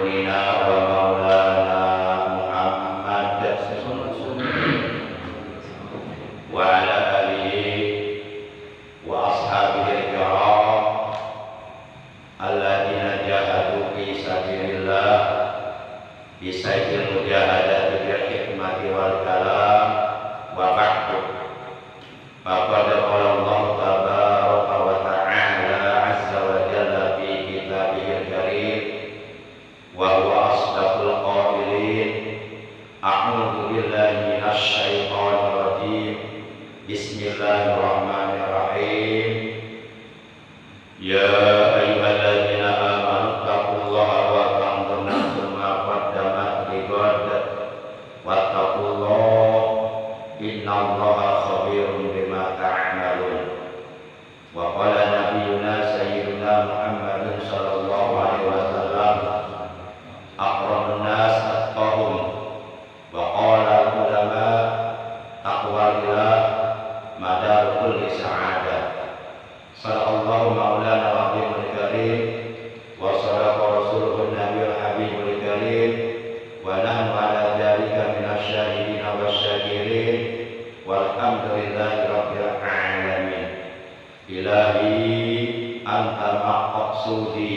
sayyidina wa maulana Muhammad wa ala alihi wa ashabihi al-kiram alladzina jahadu fi sabilillah bi sayyidil mujahadati bil hikmati wal kalam wa ba'du. Faqad qala Allah tabaraka wa ta'ala azza wa jalla fi kitabihil karim wa huwa asdaqul qailin. A'udzu billahi minasy syaithanir rajim. Bismillahirrahmanirrahim. Ya ayyuhalladzina amanu taqullaha wa tanzur nafsum ma qaddamat lighad wattaqullaha innallaha khabirun bima ta'malun. Wa qala nabiyyuna sayyiduna Muhammadin sallallahu alaihi wasallam akramun nas at-tahum wa qala ulama taqwalillah madar kulli sa'adah. Sallallahu maulana wa habibul karim wa sadaqa rasuluhun nabiyul habibul karim wa nahnu ala dzalika minasy syahidin wasyakirin walhamdulillahi rabbil alamin. Ilahi anta maqsudi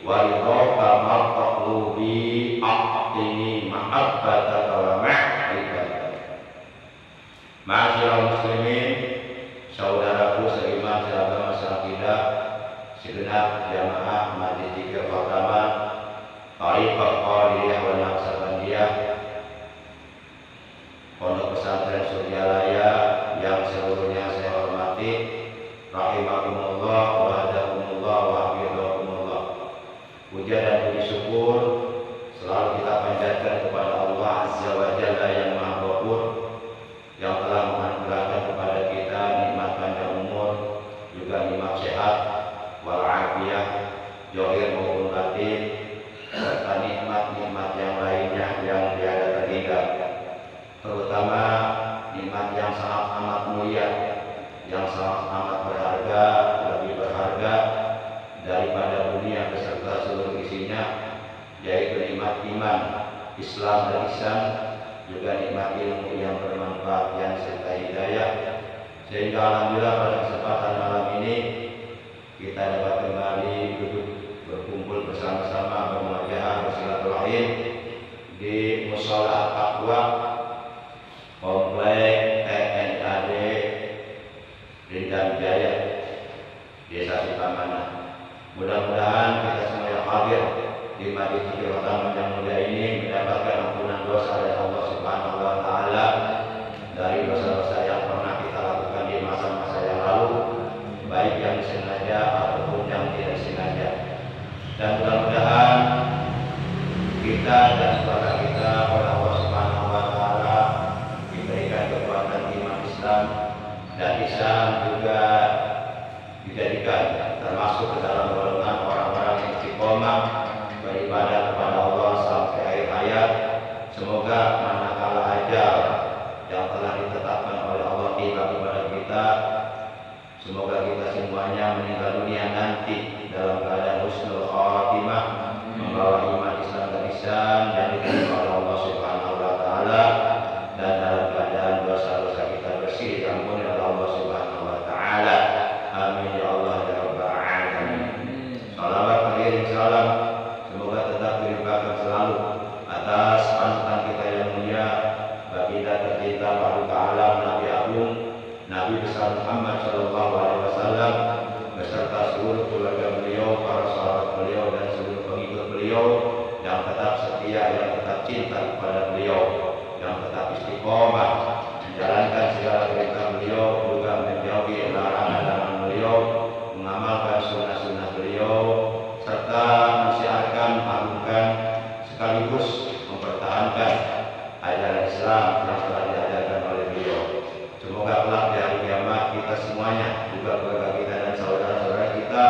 wa ridhaka maqlubi a'tini mahabbataka wa ma'rifataka. Ma'asyiral muslimin, saudaraku seiman seagama seakidah, segenap jamaah Masjid Zikir Khataman Thariqah Qadiriyah wa Naqsabandiyah Pondok Pesantren Suryalaya yang seluruhnya saya hormati, rahimakumullah wa hadakumullah wa hafizakumullah. Puja dan puji syukur selalu kita panjatkan kepada Allah Azza wa Jalla yang Maha Ghafur, yang telah menganugerahkan kepada kita nikmat panjang umur, juga nikmat sehat wal afiyah zahir maupun batin, serta nikmat-nikmat yang lainnya yang tiada terhingga, terutama nikmat yang sangat amat mulia, yang sangat amat berharga, lebih berharga daripada dunia beserta seluruh isinya, yaitu nikmat iman, Islam dan ihsan, juga nikmat ilmu yang bermanfaat yang serta hidayah. Sehingga alhamdulillah pada kesempatan malam ini kita dapat kembali duduk berkumpul bersama-sama, bermuajahah, bersilaturahim di Mushola Taqwa Komplek TNAD Rindam Jaya, Desa Sukamana. Mudah-mudahan kita semua yang hadir di Masjid Zikir Khataman yang mulia ini mendapatkan ampunan dosa dari Allah Subhanahu wa taala, dari dosa-dosa yang pernah kita lakukan di masa-masa yang lalu, baik yang disengaja ataupun yang tidak disengaja. Dan mudah-mudahan kita dan keluarga kita oleh Allah Subhanahu wa taala diberikan kekuatan iman Islam dan ihsan, juga dijadikan termasuk ke dalam golongan orang-orang yang istiqomah beribadah kepada Allah sampai akhir hayat. Semoga manakala ajal yang telah ditetapkan oleh Allah tiba kepada kita, semoga kita semuanya meninggal dunia nanti dalam keadaan husnul khatimah, membawa iman Islam dan ihsan yang diterima oleh Allah Subhanahu wa taala, dan dalam keadaan dosa-dosa kita bersih diampuni oleh Allah Subhanahu wa taala. Amin ya Allah ya rabbal alamin. Salawat mengiring salam semoga tetap dilimpahkan selalu atas panutan kita yang mulia, baginda tercinta paduka alam, Nabi Agung, Nabi besar Muhammad sallallahu alaihi wasallam, beserta seluruh keluarga beliau, para sahabat beliau, dan seluruh pengikut beliau yang tetap setia, yang tetap cinta kepada beliau, yang tetap istiqomah menjalankan segala perintah beliau, juga menjauhi larangan-larangan beliau, mengamalkan sunnah-sunnah beliau, serta mensiarkan, mengagungkan, sekaligus mempertahankan ajaran Islam yang telah diajarkan oleh beliau. Semoga kelak di hari kiamat kita semuanya, juga keluarga kita dan saudara-saudara kita,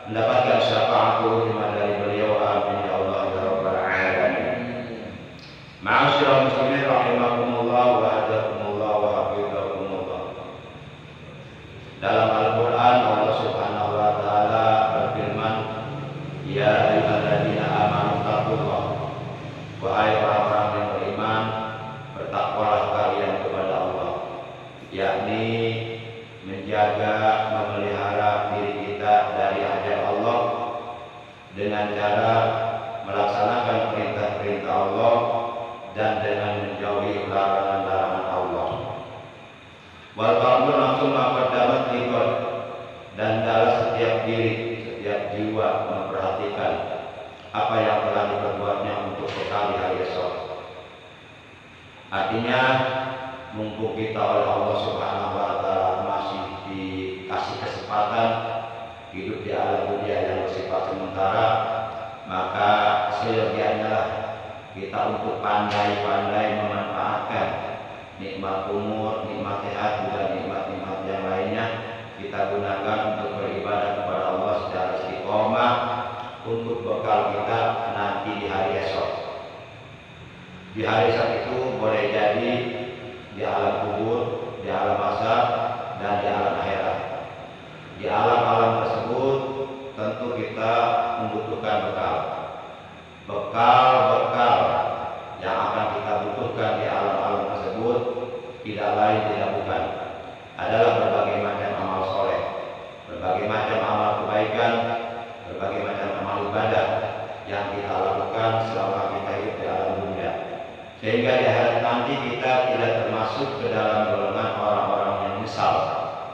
mendapatkan syafaat hikmah dari beliau. Amin ya Allah ya rabbal alamin. Ma'asyiral muslimin rahimakumullah wa hadakumullah wa hafizakumullah. Dalam Al-Qur'an Allah Subhanahu wa taala berfirman, ya ayyuhalladzina amanu taqullaha telah diperbuatnya untuk bekal di hari esok. Artinya mumpung kita oleh Allah Subhanahu wa Ta'ala masih dikasih kesempatan hidup di alam dunia yang bersifat sementara, maka seyogianya lah kita untuk pandai-pandai memanfaatkan nikmat umur, nikmat sehat, juga nikmat-nikmat yang lainnya kita gunakan untuk beribadah kepada Allah secara istiqomah untuk bekal kita nanti di hari esok. Di hari esok itu boleh jadi di alam kubur, di alam azab, dan di alam akhirat. Di alam-alam tersebut tentu kita membutuhkan bekal. Bekal yang akan kita butuhkan di alam-alam tersebut tidak lain tidak bukan adalah berbagai macam amal soleh, berbagai macam amal kebaikan, berbagai macam amal ibadah yang kita lakukan selama kita hidup di alam dunia, sehingga di akhirat nanti kita tidak termasuk ke dalam golongan orang-orang yang menyesal,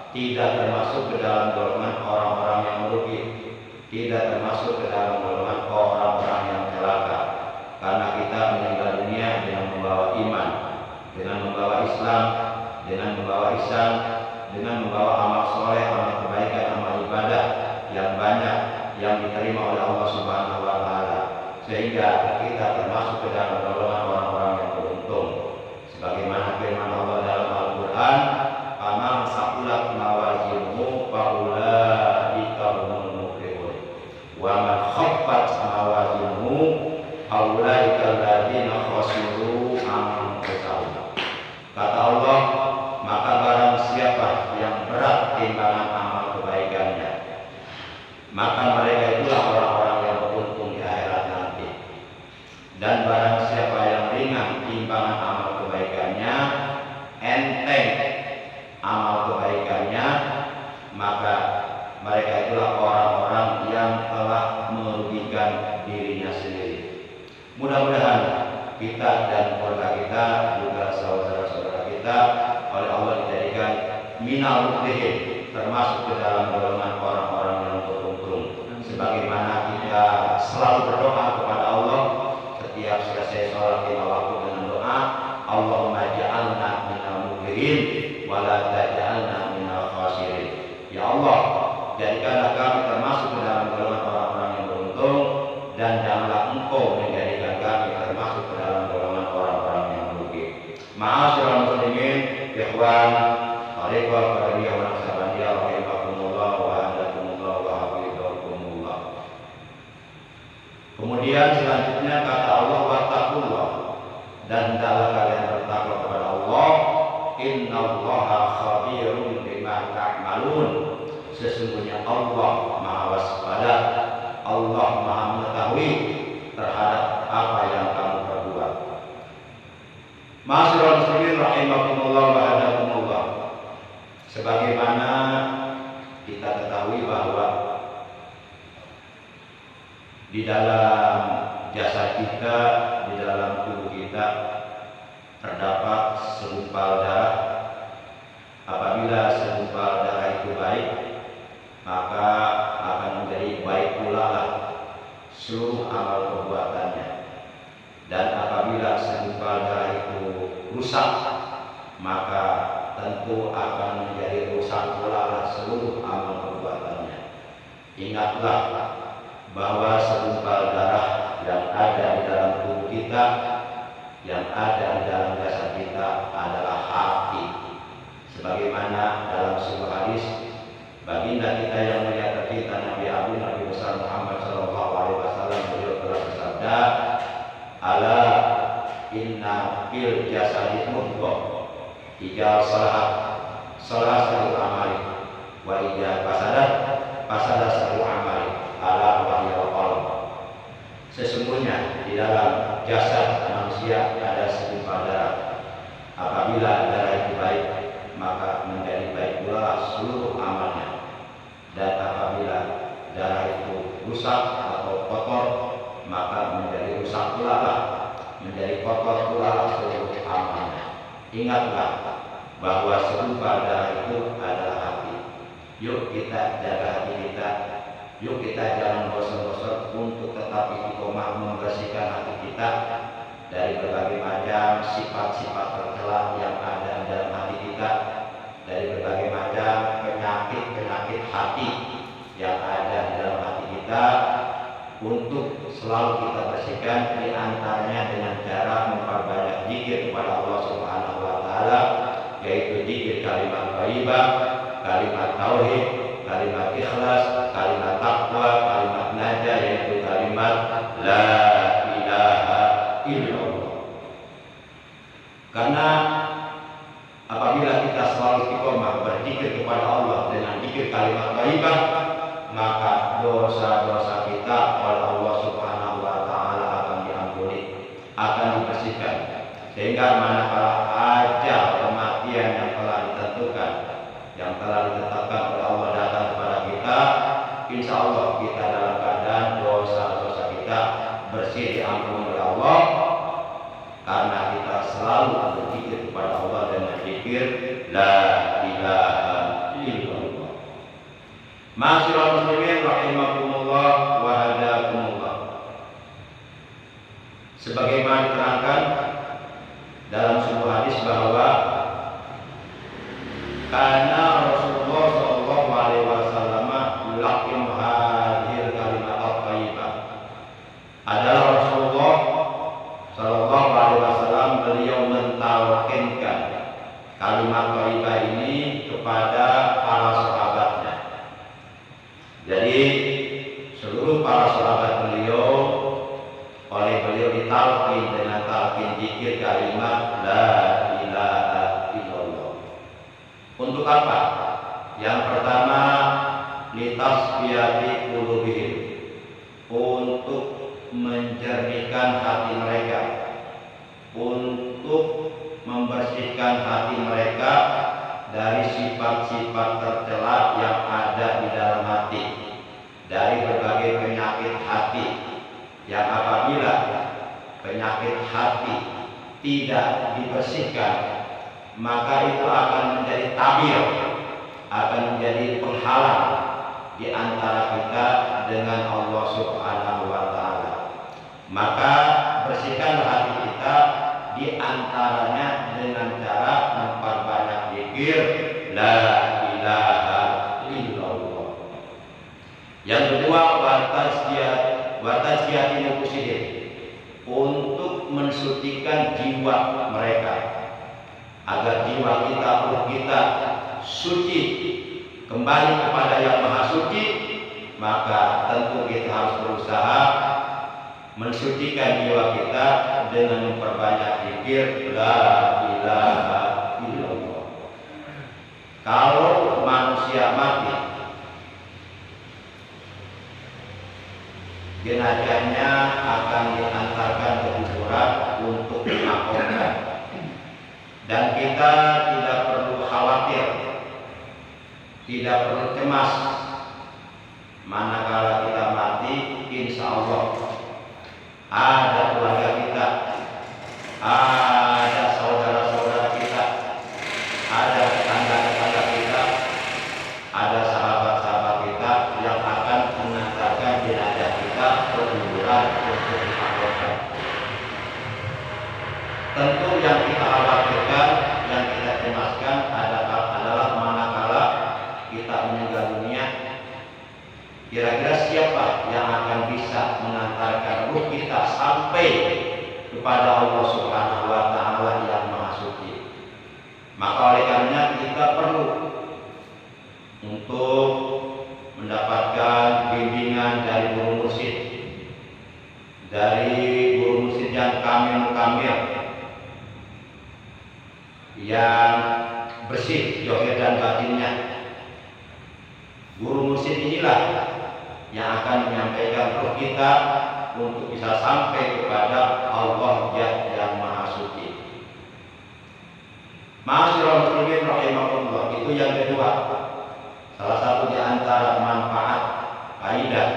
tidak termasuk ke dalam golongan orang-orang yang merugi, tidak termasuk ke dalam golongan orang-orang yang celaka, karena kita meninggal dunia dengan membawa iman, dengan membawa Islam, dengan membawa ihsan, dengan membawa amal soleh, amal kebaikan, amal ibadah yang banyak yang diterima oleh Allah Subhanahu wa Ta'ala, sehingga kita termasuk ke dalam golongan orang-orang yang beruntung, sebagaimana firman Allah dalam Al-Quran, "Faman saqulat mawazinuhu faulaika humul muflihun, wa man khaffat mawazinuhu faulaika alladziina khasiru anfusahum." Kata Allah, maka barang siapa yang berat timbangan amal kebaikannya, maka mereka itulah orang-orang yang beruntung di akhirat nanti. Dan barang siapa yang ringan timbangan amal kebaikannya, enteng amal kebaikannya, maka mereka itulah orang-orang yang telah merugikan dirinya sendiri. Mudah-mudahan kita dan keluarga kita, juga saudara-saudara kita, oleh Allah dijadikan minal muflihin, termasuk ke dalam golongan orang-orang yang beruntung. Sebagaimana kita selalu berdoa kepada Allah setiap selesai sholat lima waktu dengan doa, Allahumma ja'alna minal muflihin wa la taj'alna minal khasirin. Ya Allah, jadikanlah kami termasuk ke dalam golongan orang-orang yang beruntung, dan janganlah Engkau menjadikan kami termasuk ke dalam golongan orang-orang yang merugi. Ma'asyiral muslimin, ikhwan, akhwat, qaribiyah wa nasabaniyah, rahimakumullah wa ahdakumullah wa hafizakumullah. Kemudian selanjutnya kata Allah, wattaqullah, dan hendaklah kalian bertakwa kepada Allah. Innallaha khabirun bima ta'malun. Sesungguhnya Allah Maha waspada, Allah Maha mengetahui terhadap apa yang kamu perbuat. Ma'asyiral muslimin rahimakumullah wa hadakumullah. Sebagaimana kita ketahui bahwa di dalam jasad kita, di dalam tubuh kita terdapat segumpal darah. Apabila segumpal darah itu baik, maka akan menjadi baik pula lah seluruh amal perbuatannya. Dan apabila segumpal darah itu rusak, maka tentu akan menjadi rusak pula lah seluruh amal perbuatannya. Ingatlah bahwa segumpal darah yang ada di dalam tubuh kita, yang ada di dalam jasad kita adalah hati. Sebagaimana dalam sebuah hadis, baginda kita yang mulia tercinta Nabi Agung Nabi besar Muhammad sallallahu alaihi wasallam, beliau telah bersabda, "Ala inna fil jasadi mudghah, idza salahat salaha amali, wa idza fasadat fasada salu amali, ala wa hiya qalb." Sesungguhnya di dalam jasad manusia ada segumpal darah. Apabila darah itu baik, maka menjadi baik pula seluruh amalnya. Dan apabila darah itu rusak atau kotor, maka menjadi rusak pula lah, menjadi kotor pula lah seluruh amalnya. Ingatlah bahwa segumpal darah itu adalah hati. Yuk kita jaga hati kita, Yuk kita jangan bosan-bosan untuk tetap istiqomah membersihkan hati kita dari berbagai macam sifat-sifat tercela yang ada dalam hati kita, dari berbagai macam penyakit-penyakit hati yang ada di dalam hati kita, untuk selalu kita bersihkan, di antaranya dengan cara memperbanyak zikir kepada Allah Subhanahu wa taala, yaitu zikir kalimat thayyibah, kalimat tauhid, kalimat ikhlas, kalimat takwa, kalimat najah, yaitu kalimat la ilaha illallah. Karena apabila kita selalu istiqomah berzikir kepada Allah dengan zikir kalimat thayyibah, maka dosa-dosa kita oleh Allah Subhanahu wa taala akan diampuni, akan dibersihkan, sehingga manakala ajal kematian yang telah ditentukan, yang telah ditetapkan oleh Allah datang kepada kita, insya Allah kita dalam keadaan dosa-dosa kita bersih, diampuni oleh Allah, karena kita selalu berzikir kepada Allah dengan zikir la ilaha illallah. Ma'asyiral muslimin rahimakumullah wa hadakumullah. Sebagaimana diterangkan dalam sebuah hadis bahwa karena Rasulullah sallallahu alaihi wasallam yulaqin hadhil kalimat thayyibah, adalah Rasulullah sallallahu alaihi wasallam beliau mentalkinkan kalimat thayyibah ini kepada para sahabatnya. Jadi seluruh para sahabat beliau oleh beliau ditalkin dengan talqin zikir kalimat la ilaha illallah. Untuk apa? Yang pertama, litasfiyati qulubihim, untuk menjernihkan hati mereka, untuk membersihkan hati mereka dari sifat-sifat tercela yang ada di dalam hati, dari berbagai penyakit hati yang apabila penyakit hati tidak dibersihkan, maka itu akan menjadi tabir, akan menjadi penghalang di antara kita dengan Allah Subhanahu wa taala. Maka bersihkanlah hati kita di antaranya dengan cara memperbanyak zikir la ilaha illallah. Yang kedua, watazkiyati nufusihim, untuk mensucikan jiwa mereka, agar jiwa kita, ruh kita suci kembali kepada yang maha suci. Maka tentu kita harus berusaha mensucikan jiwa kita dengan memperbanyak zikir la ilaha illallah. Kalau manusia mati, jenazahnya akan diantarkan ke kuburan untuk dimakamkan, dan kita tidak perlu khawatir, tidak perlu cemas. Manakala kita mati, insya Allah ada keluarga kita, ada saudara-saudara kita, ada tetangga-tetangga kita, ada sahabat-sahabat kita yang akan mengantarkan jenazah kita ke kuburan untuk dimakamkan. Tentu yang kita khawatirkan, yang kita cemaskan adalah manakala kita meninggal dunia, kira-kira siapa yang akan bisa mengantarkan ruh kita sampai kepada Allah Subhanahu wa taala yang maha suci. Maka oleh karenanya kita perlu untuk mendapatkan bimbingan dari guru mursyid, dari guru mursyid yang kamil yang bersih zahir dan batinnya. Guru mursyid inilah yang akan menyampaikan ruh kita untuk bisa sampai kepada Allah yang maha suci. Ma'asyiral muslimin rahimakumullah, itu yang kedua. Salah satu di antara manfaat faidah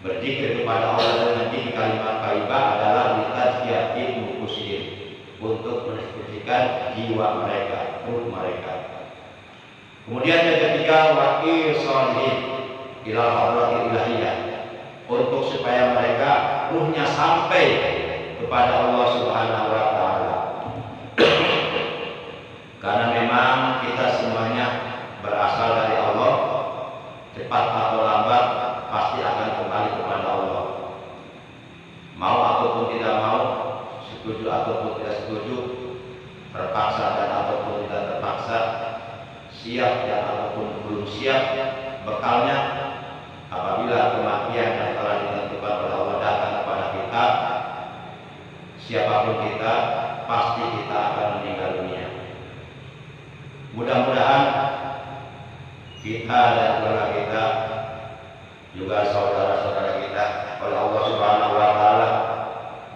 berzikir kepada Allah dengan zikir kalimat thayyibah adalah litazkiyati nufusihim, untuk mensucikan jiwa mereka, ruh mereka. Kemudian yang ketiga, wa irsalihim, ilal hadratil ilahiyah, untuk supaya mereka ruhnya sampai kepada Allah Subhanahu wa taala. Karena memang kita semuanya berasal dari Allah, cepat atau lambat pasti akan kembali kepada Allah. Mau ataupun tidak mau, setuju ataupun tidak setuju, terpaksa dan ataupun tidak terpaksa, siap dan ataupun belum siap, bekalnya apabila kematian yang telah ditentukan oleh Allah datang kepada kita, siapapun kita, pasti kita akan meninggal dunia. Mudah-mudahan kita dan keluarga kita, juga saudara-saudara kita, oleh Allah Subhanahu wa taala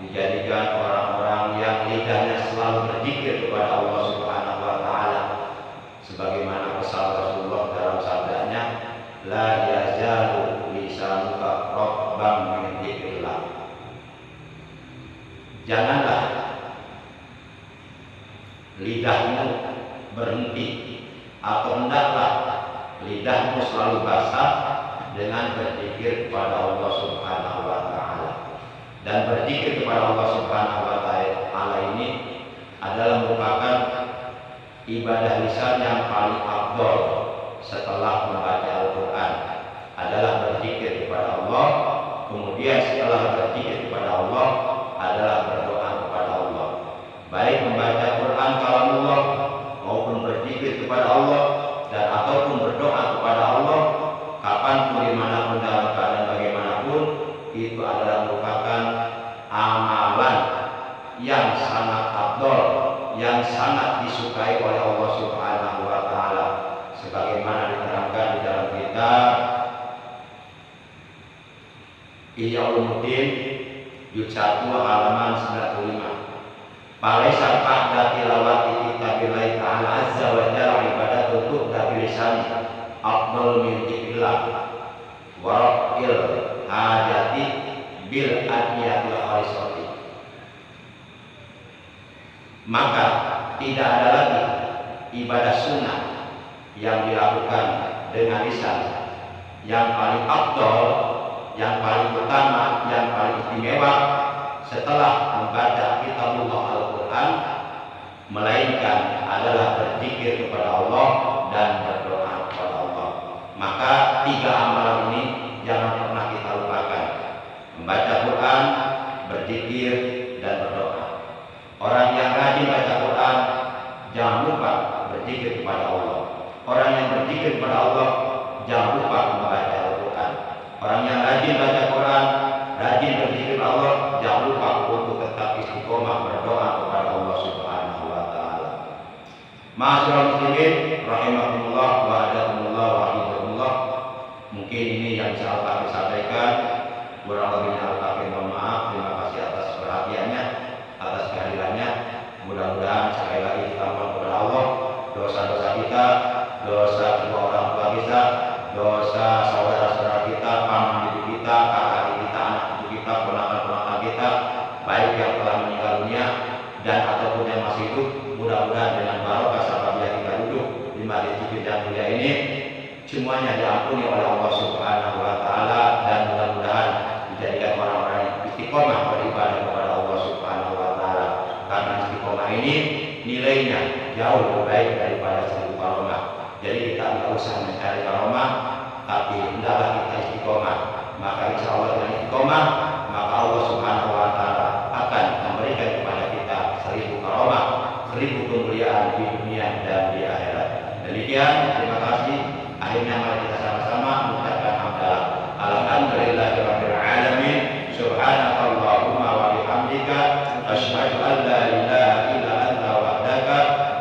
dijadikan orang-orang yang lidahnya selalu berzikir kepada Allah Subhanahu wa taala, sebagaimana pesan Rasulullah dalam sabdanya, la yazalu lisanuka ratban min dzikrillah. Janganlah lidahmu berhenti, atau hendaklah lidahmu selalu basah dengan berzikir kepada Allah Subhanahu wa taala. Dan berzikir kepada Allah Subhanahu wa taala ini adalah merupakan ibadah lisan yang paling afdal setelah membaca Al-Qur'an, adalah berzikir kepada Allah. Kemudian setelah berzikir kepada Allah adalah berdoa kepada Allah. Baik membaca Quran kalamullah maupun berzikir kepada Allah dan ataupun berdoa kepada Allah kapanpun, dimanapun, dalam keadaan bagaimanapun, itu adalah merupakan amalan yang sangat afdal, yang sangat disukai oleh Allah Subhanahu wa taala, sebagaimana diterangkan di dalam kitab Ihya Ulumuddin juz 1 halaman 95. Falaisa ba'da tilawati kitabillahi ta'ala azza wa jalla ibadatu tu'ta bilisani afdal min dzikrillah wa raf'il hajati bil adniyatil khalisati. Maka tidak ada lagi ibadah sunnah yang dilakukan dengan lisan yang paling afdal, yang paling utama, yang paling istimewa setelah membaca kitabullah Al-Quran, melainkan adalah berzikir kepada Allah dan berdoa kepada Allah. Maka tiga amalan ini jangan pernah kita lupakan: membaca Quran, berzikir, dan berdoa. Orang yang rajin baca Quran, jangan lupa berzikir kepada Allah. Orang yang berzikir kepada Allah, jangan lupa membaca Al-Quran. Orang yang rajin baca Quran, rajin berzikir Allah, jangan lupa untuk tetap istiqomah berdoa kepada Allah Subhanahu wa taala. Ma'asyiral muslimin rahimakumullah wa hadakumullah wa hidakumullah. Mungkin ini yang bisa Al-Fakir sampaikan. Kurang lebihnya Al-Fakir mohon maaf. Terima kasih atas perhatiannya, atas kehadirannya. Mudah-mudahan sekali lagi kita mohon kepada Allah dosa-dosa kita, dosa kedua orang tua kita, dosa saudara-saudara kita, paman bibi kita, kakak adik kita, anak cucu kita, ponakan-ponakan kita, baik yang telah meninggal dunia dan ataupun yang masih hidup. Mudah-mudahan dengan barokah sahabat kita duduk di majlis zikir yang mulia ini, semuanya diampuni oleh Allah Subhanahu wa taala, dan mudah-mudahan dijadikan orang-orang yang istiqomah beribadah kepada Allah Subhanahu wa taala. Karena istiqomah ini nilainya jauh lebih baik daripada 1000 karomah. Jadi kita tidak usah mencari karomah, tapi hendaklah kita istiqomah. Maka insya Allah dengan istiqomah, maka Allah Subhanahu wa taala akan memberikan kepada kita 1000 karomah, 1000 kemuliaan di dunia dan di akhirat. Demikian, terima kasih. Akhirnya mari kita sama-sama mengucapkan hamdalah. Alhamdulillahirabbil alamin. Subhanakallahumma wa bihamdika asyhadu an la ilaha illa anta wahdaka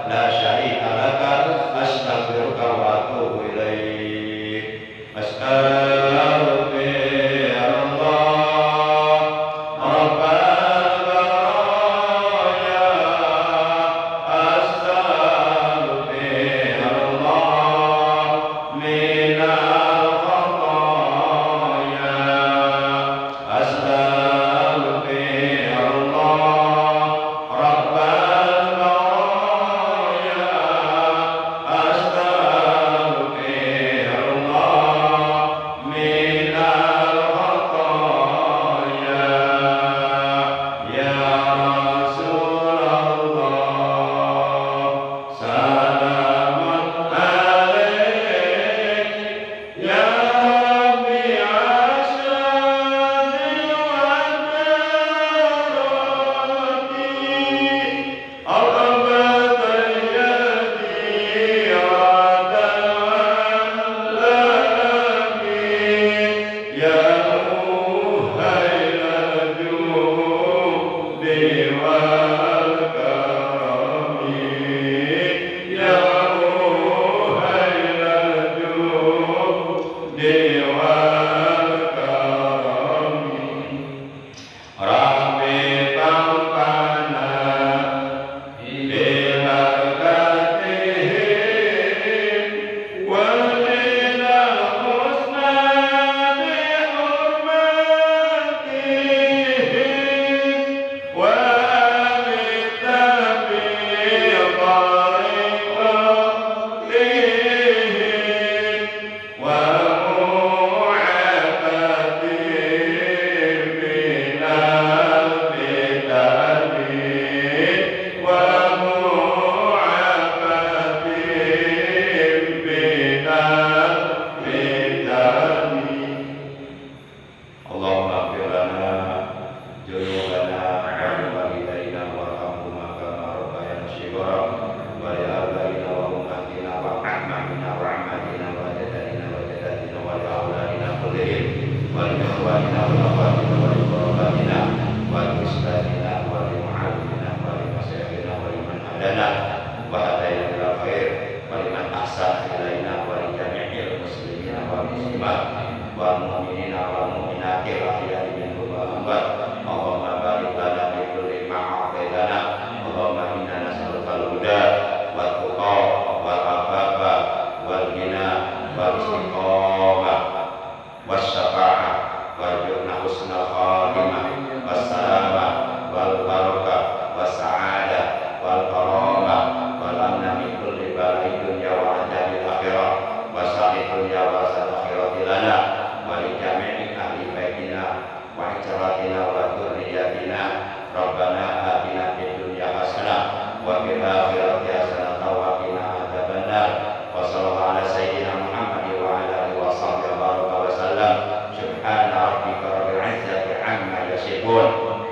la syarika laka astaghfiruka wa atubu ilaik. Astaghfirullah.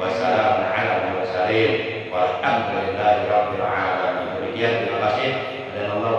Wassalamu ala mursalin. Walhamdulillahi rabbil alamin. Demikian, terima kasih. Dan Allah